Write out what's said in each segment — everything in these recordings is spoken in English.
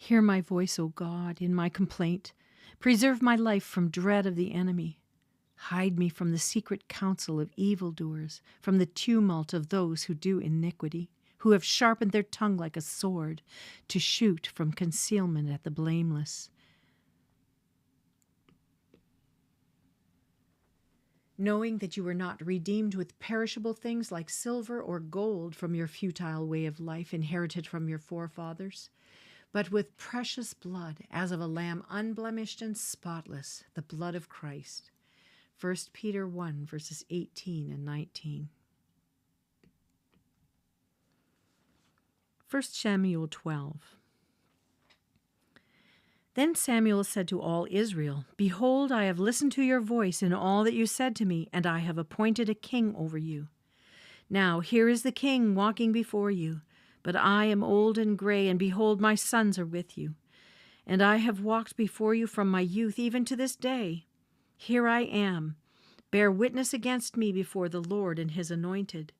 Hear my voice, O God, in my complaint. Preserve my life from dread of the enemy. Hide me from the secret counsel of evildoers, from the tumult of those who do iniquity, who have sharpened their tongue like a sword, to shoot from concealment at the blameless. Knowing that you were not redeemed with perishable things like silver or gold from your futile way of life inherited from your forefathers, but with precious blood, as of a lamb unblemished and spotless, the blood of Christ. 1 Peter 1, verses 18 and 19. 1 Samuel 12. Then Samuel said to all Israel, Behold, I have listened to your voice in all that you said to me, and I have appointed a king over you. Now here is the king walking before you, but I am old and gray, and behold, my sons are with you. And I have walked before you from my youth even to this day. Here I am. Bear witness against me before the Lord and his anointed.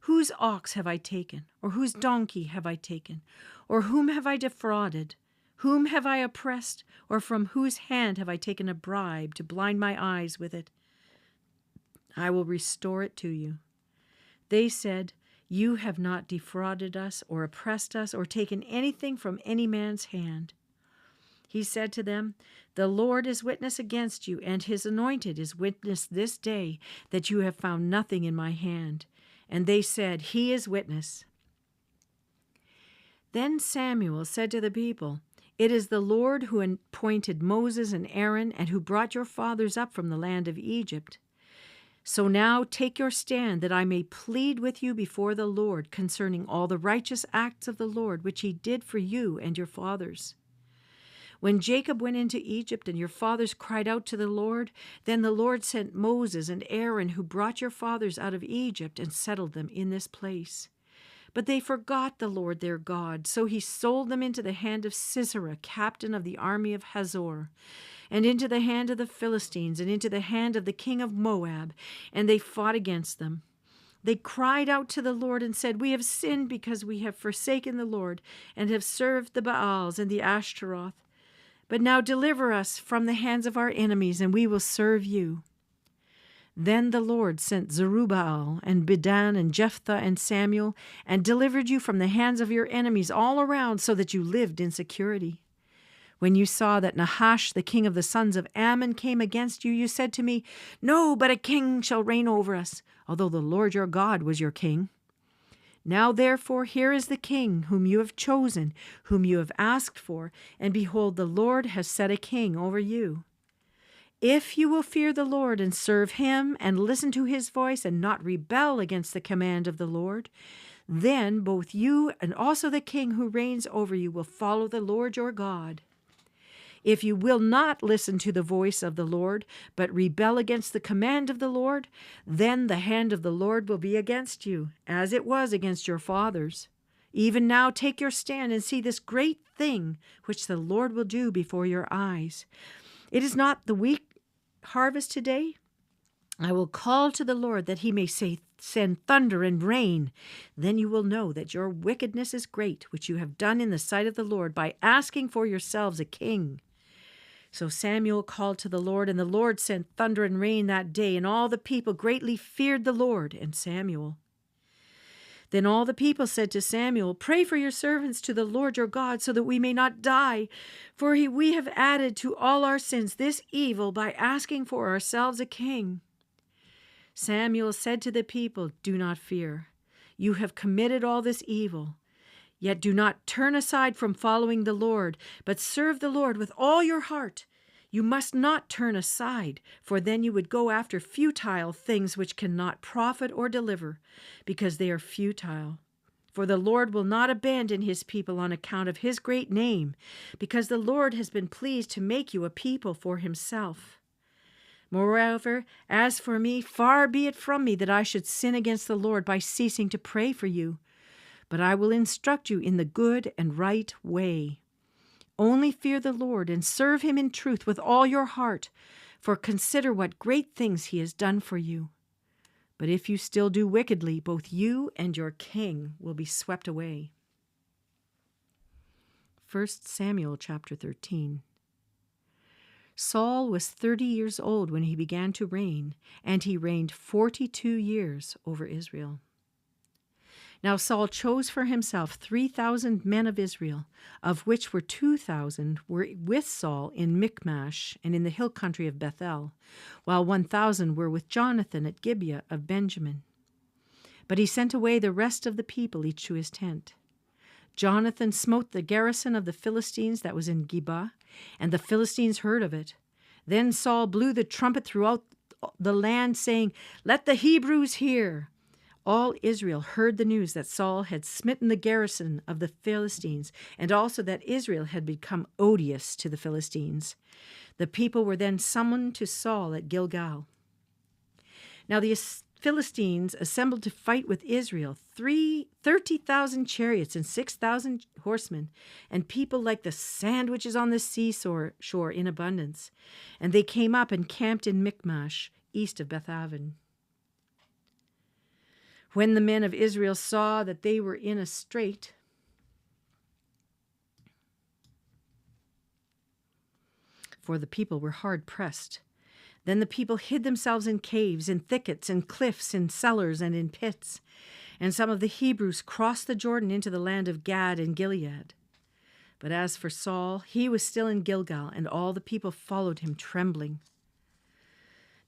Whose ox have I taken, or whose donkey have I taken, or whom have I defrauded? Whom have I oppressed, or from whose hand have I taken a bribe to blind my eyes with it? I will restore it to you. They said, You have not defrauded us, or oppressed us, or taken anything from any man's hand. He said to them, The Lord is witness against you, and his anointed is witness this day, that you have found nothing in my hand. And they said, He is witness. Then Samuel said to the people, It is the Lord who appointed Moses and Aaron, and who brought your fathers up from the land of Egypt. So now take your stand, that I may plead with you before the Lord concerning all the righteous acts of the Lord, which he did for you and your fathers. When Jacob went into Egypt and your fathers cried out to the Lord, then the Lord sent Moses and Aaron, who brought your fathers out of Egypt and settled them in this place. But they forgot the Lord their God, so he sold them into the hand of Sisera, captain of the army of Hazor, and into the hand of the Philistines, and into the hand of the king of Moab, and they fought against them. They cried out to the Lord and said, We have sinned because we have forsaken the Lord, and have served the Baals and the Ashtaroth. But now deliver us from the hands of our enemies, and we will serve you. Then the Lord sent Zerubbabel and Bedan and Jephthah and Samuel, and delivered you from the hands of your enemies all around, so that you lived in security. When you saw that Nahash, the king of the sons of Ammon, came against you, you said to me, No, but a king shall reign over us, although the Lord your God was your king. Now therefore here is the king whom you have chosen, whom you have asked for, and behold, the Lord has set a king over you. If you will fear the Lord and serve him, and listen to his voice, and not rebel against the command of the Lord, then both you and also the king who reigns over you will follow the Lord your God. If you will not listen to the voice of the Lord, but rebel against the command of the Lord, then the hand of the Lord will be against you, as it was against your fathers. Even now take your stand and see this great thing which the Lord will do before your eyes. It is not the wheat harvest today? I will call to the Lord that he may send thunder and rain. Then you will know that your wickedness is great, which you have done in the sight of the Lord by asking for yourselves a king. So Samuel called to the Lord, and the Lord sent thunder and rain that day, and all the people greatly feared the Lord and Samuel. Then all the people said to Samuel, Pray for your servants to the Lord your God, so that we may not die. For we have added to all our sins this evil by asking for ourselves a king. Samuel said to the people, Do not fear. You have committed all this evil. Yet do not turn aside from following the Lord, but serve the Lord with all your heart. You must not turn aside, for then you would go after futile things which cannot profit or deliver, because they are futile. For the Lord will not abandon his people on account of his great name, because the Lord has been pleased to make you a people for himself. Moreover, as for me, far be it from me that I should sin against the Lord by ceasing to pray for you. But I will instruct you in the good and right way. Only fear the Lord and serve him in truth with all your heart, for consider what great things he has done for you. But if you still do wickedly, both you and your king will be swept away. 1 Samuel chapter 13. Saul was 30 years old when he began to reign, and he reigned 42 years over Israel. Now Saul chose for himself 3,000 men of Israel, of which 2,000 were with Saul in Michmash and in the hill country of Bethel, while 1,000 were with Jonathan at Gibeah of Benjamin. But he sent away the rest of the people, each to his tent. Jonathan smote the garrison of the Philistines that was in Gibeah, and the Philistines heard of it. Then Saul blew the trumpet throughout the land, saying, "Let the Hebrews hear." All Israel heard the news that Saul had smitten the garrison of the Philistines, and also that Israel had become odious to the Philistines. The people were then summoned to Saul at Gilgal. Now the Philistines assembled to fight with Israel, 30,000 chariots and 6,000 horsemen, and people like the sandwiches on the seashore in abundance. And they came up and camped in Michmash, east of Bethaven. When the men of Israel saw that they were in a strait, for the people were hard pressed, then the people hid themselves in caves, in thickets, in cliffs, in cellars, and in pits. And some of the Hebrews crossed the Jordan into the land of Gad and Gilead. But as for Saul, he was still in Gilgal, and all the people followed him trembling.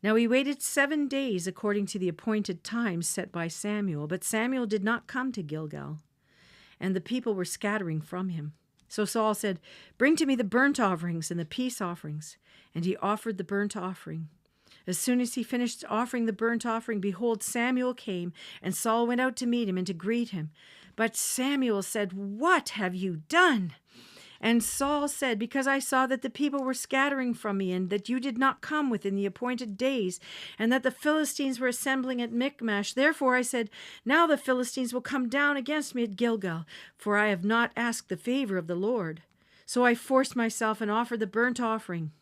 Now he waited 7 days according to the appointed time set by Samuel, but Samuel did not come to Gilgal, and the people were scattering from him. So Saul said, "Bring to me the burnt offerings and the peace offerings." And he offered the burnt offering. As soon as he finished offering the burnt offering, behold, Samuel came, and Saul went out to meet him and to greet him. But Samuel said, "What have you done?" And Saul said, "Because I saw that the people were scattering from me, and that you did not come within the appointed days, and that the Philistines were assembling at Michmash. Therefore I said, now the Philistines will come down against me at Gilgal, for I have not asked the favor of the Lord. So I forced myself and offered the burnt offering."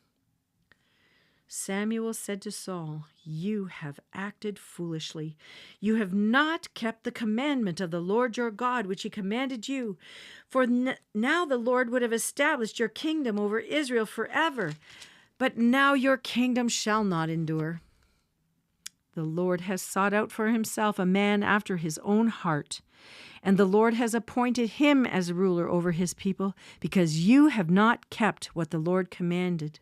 Samuel said to Saul, "You have acted foolishly. You have not kept the commandment of the Lord your God, which he commanded you. For now the Lord would have established your kingdom over Israel forever. But now your kingdom shall not endure. The Lord has sought out for himself a man after his own heart, and the Lord has appointed him as ruler over his people, because you have not kept what the Lord commanded."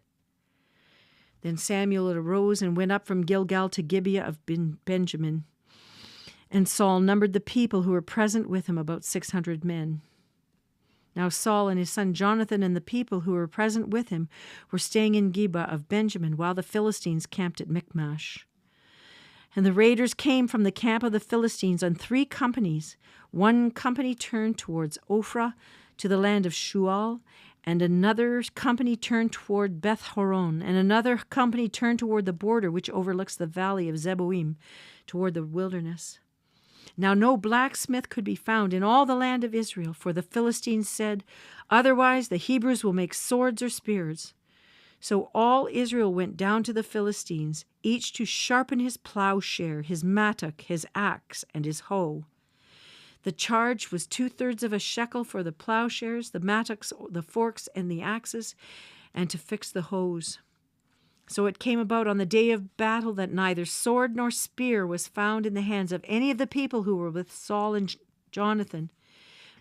Then Samuel arose and went up from Gilgal to Gibeah of Benjamin. And Saul numbered the people who were present with him, about 600 men. Now Saul and his son Jonathan and the people who were present with him were staying in Gibeah of Benjamin, while the Philistines camped at Michmash. And the raiders came from the camp of the Philistines on 3 companies. One company turned towards Ophrah to the land of Shual, and another company turned toward Beth-horon, and another company turned toward the border which overlooks the valley of Zeboim, toward the wilderness. Now no blacksmith could be found in all the land of Israel, for the Philistines said, "Otherwise the Hebrews will make swords or spears." So all Israel went down to the Philistines, each to sharpen his plowshare, his mattock, his axe, and his hoe. The charge was 2/3 of a shekel for the plowshares, the mattocks, the forks, and the axes, and to fix the hoes. So it came about on the day of battle that neither sword nor spear was found in the hands of any of the people who were with Saul and Jonathan,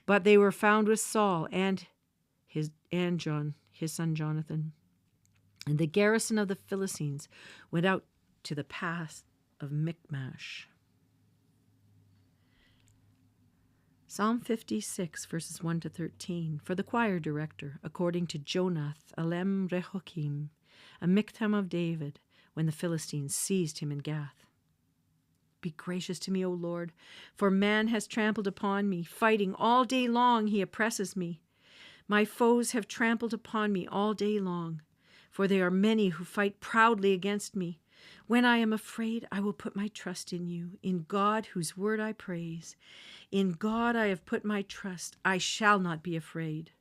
but they were found with Saul and his son Jonathan. And the garrison of the Philistines went out to the pass of Michmash. Psalm 56, verses 1 to 13, for the choir director, according to Jonath, Alem Rehokim, a miktam of David, when the Philistines seized him in Gath. Be gracious to me, O Lord, for man has trampled upon me. Fighting all day long, he oppresses me. My foes have trampled upon me all day long, for there are many who fight proudly against me. When I am afraid, I will put my trust in you, in God, whose word I praise. In God I have put my trust. I shall not be afraid.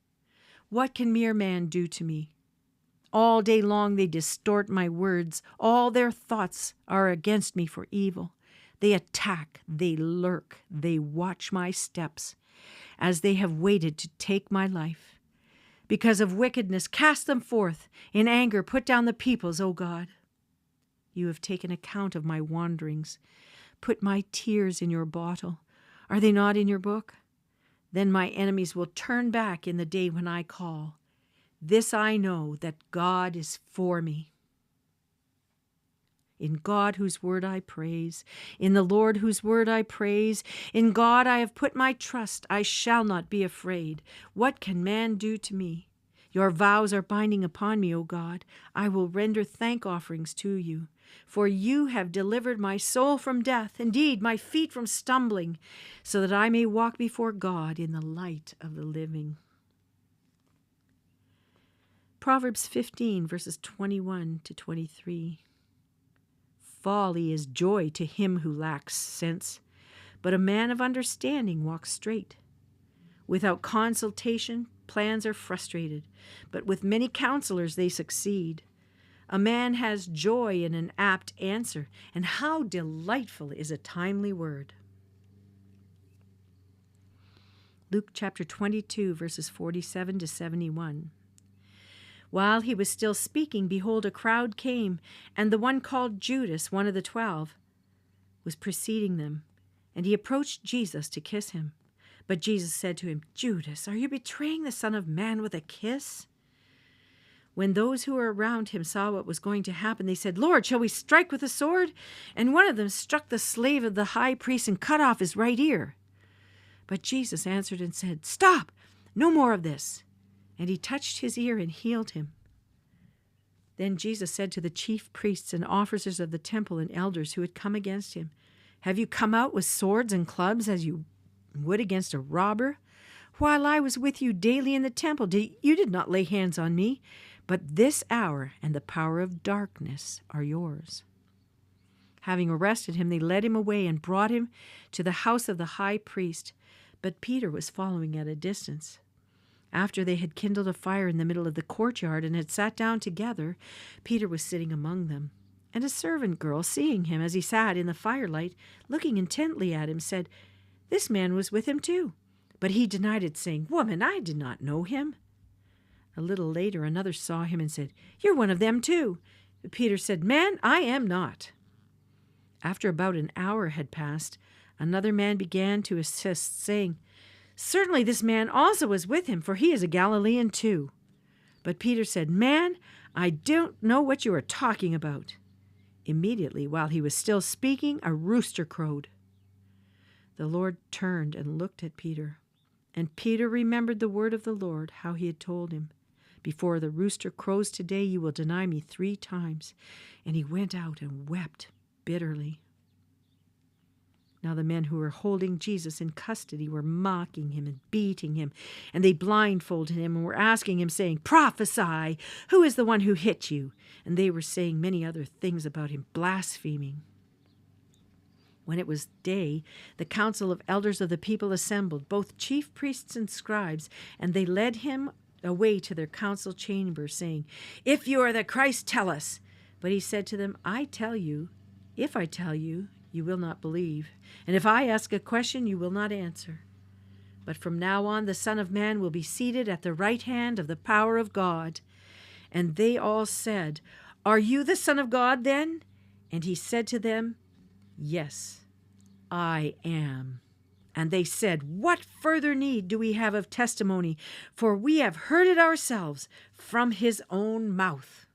What can mere man do to me? All day long they distort my words. All their thoughts are against me for evil. They attack, they lurk, they watch my steps, as they have waited to take my life. Because of wickedness, cast them forth. In anger, put down the peoples, O God. You have taken account of my wanderings. Put my tears in your bottle. Are they not in your book? Then my enemies will turn back in the day when I call. This I know, that God is for me. In God whose word I praise, in the Lord whose word I praise, in God I have put my trust, I shall not be afraid. What can man do to me? Your vows are binding upon me, O God. I will render thank offerings to you. For you have delivered my soul from death, indeed my feet from stumbling, so that I may walk before God in the light of the living. Proverbs 15, verses 21 to 23. Folly is joy to him who lacks sense, but a man of understanding walks straight. Without consultation, plans are frustrated, but with many counselors they succeed. A man has joy in an apt answer, and how delightful is a timely word. Luke chapter 22, verses 47 to 71. While he was still speaking, behold, a crowd came, and the one called Judas, one of the 12, was preceding them. And he approached Jesus to kiss him. But Jesus said to him, Judas, are you betraying the Son of Man with a kiss? When those who were around him saw what was going to happen, they said, Lord, shall we strike with a sword? And one of them struck the slave of the high priest and cut off his right ear. But Jesus answered and said, Stop, no more of this. And he touched his ear and healed him. Then Jesus said to the chief priests and officers of the temple and elders who had come against him, Have you come out with swords and clubs as you would against a robber? While I was with you daily in the temple, you did not lay hands on me, but this hour and the power of darkness are yours. Having arrested him, they led him away and brought him to the house of the high priest, but Peter was following at a distance. After they had kindled a fire in the middle of the courtyard and had sat down together, Peter was sitting among them. And a servant girl, seeing him as he sat in the firelight, looking intently at him, said, This man was with him too. But he denied it, saying, Woman, I did not know him. A little later another saw him and said, You're one of them too. But Peter said, Man, I am not. After about an hour had passed, another man began to insist, saying, Certainly this man also was with him, for he is a Galilean too. But Peter said, Man, I don't know what you are talking about. Immediately, while he was still speaking, a rooster crowed. The Lord turned and looked at Peter. And Peter remembered the word of the Lord, how he had told him, Before the rooster crows today, you will deny me 3 times. And he went out and wept bitterly. Now the men who were holding Jesus in custody were mocking him and beating him, and they blindfolded him and were asking him, saying, Prophesy, who is the one who hit you? And they were saying many other things about him, blaspheming. When it was day, the council of elders of the people assembled, both chief priests and scribes, and they led him away to their council chamber, saying, If you are the Christ, tell us. But he said to them, I tell you, if I tell you, you will not believe. And if I ask a question, you will not answer. But from now on, the Son of Man will be seated at the right hand of the power of God. And they all said, Are you the Son of God then? And he said to them, Yes, I am. And they said, What further need do we have of testimony? For we have heard it ourselves from his own mouth.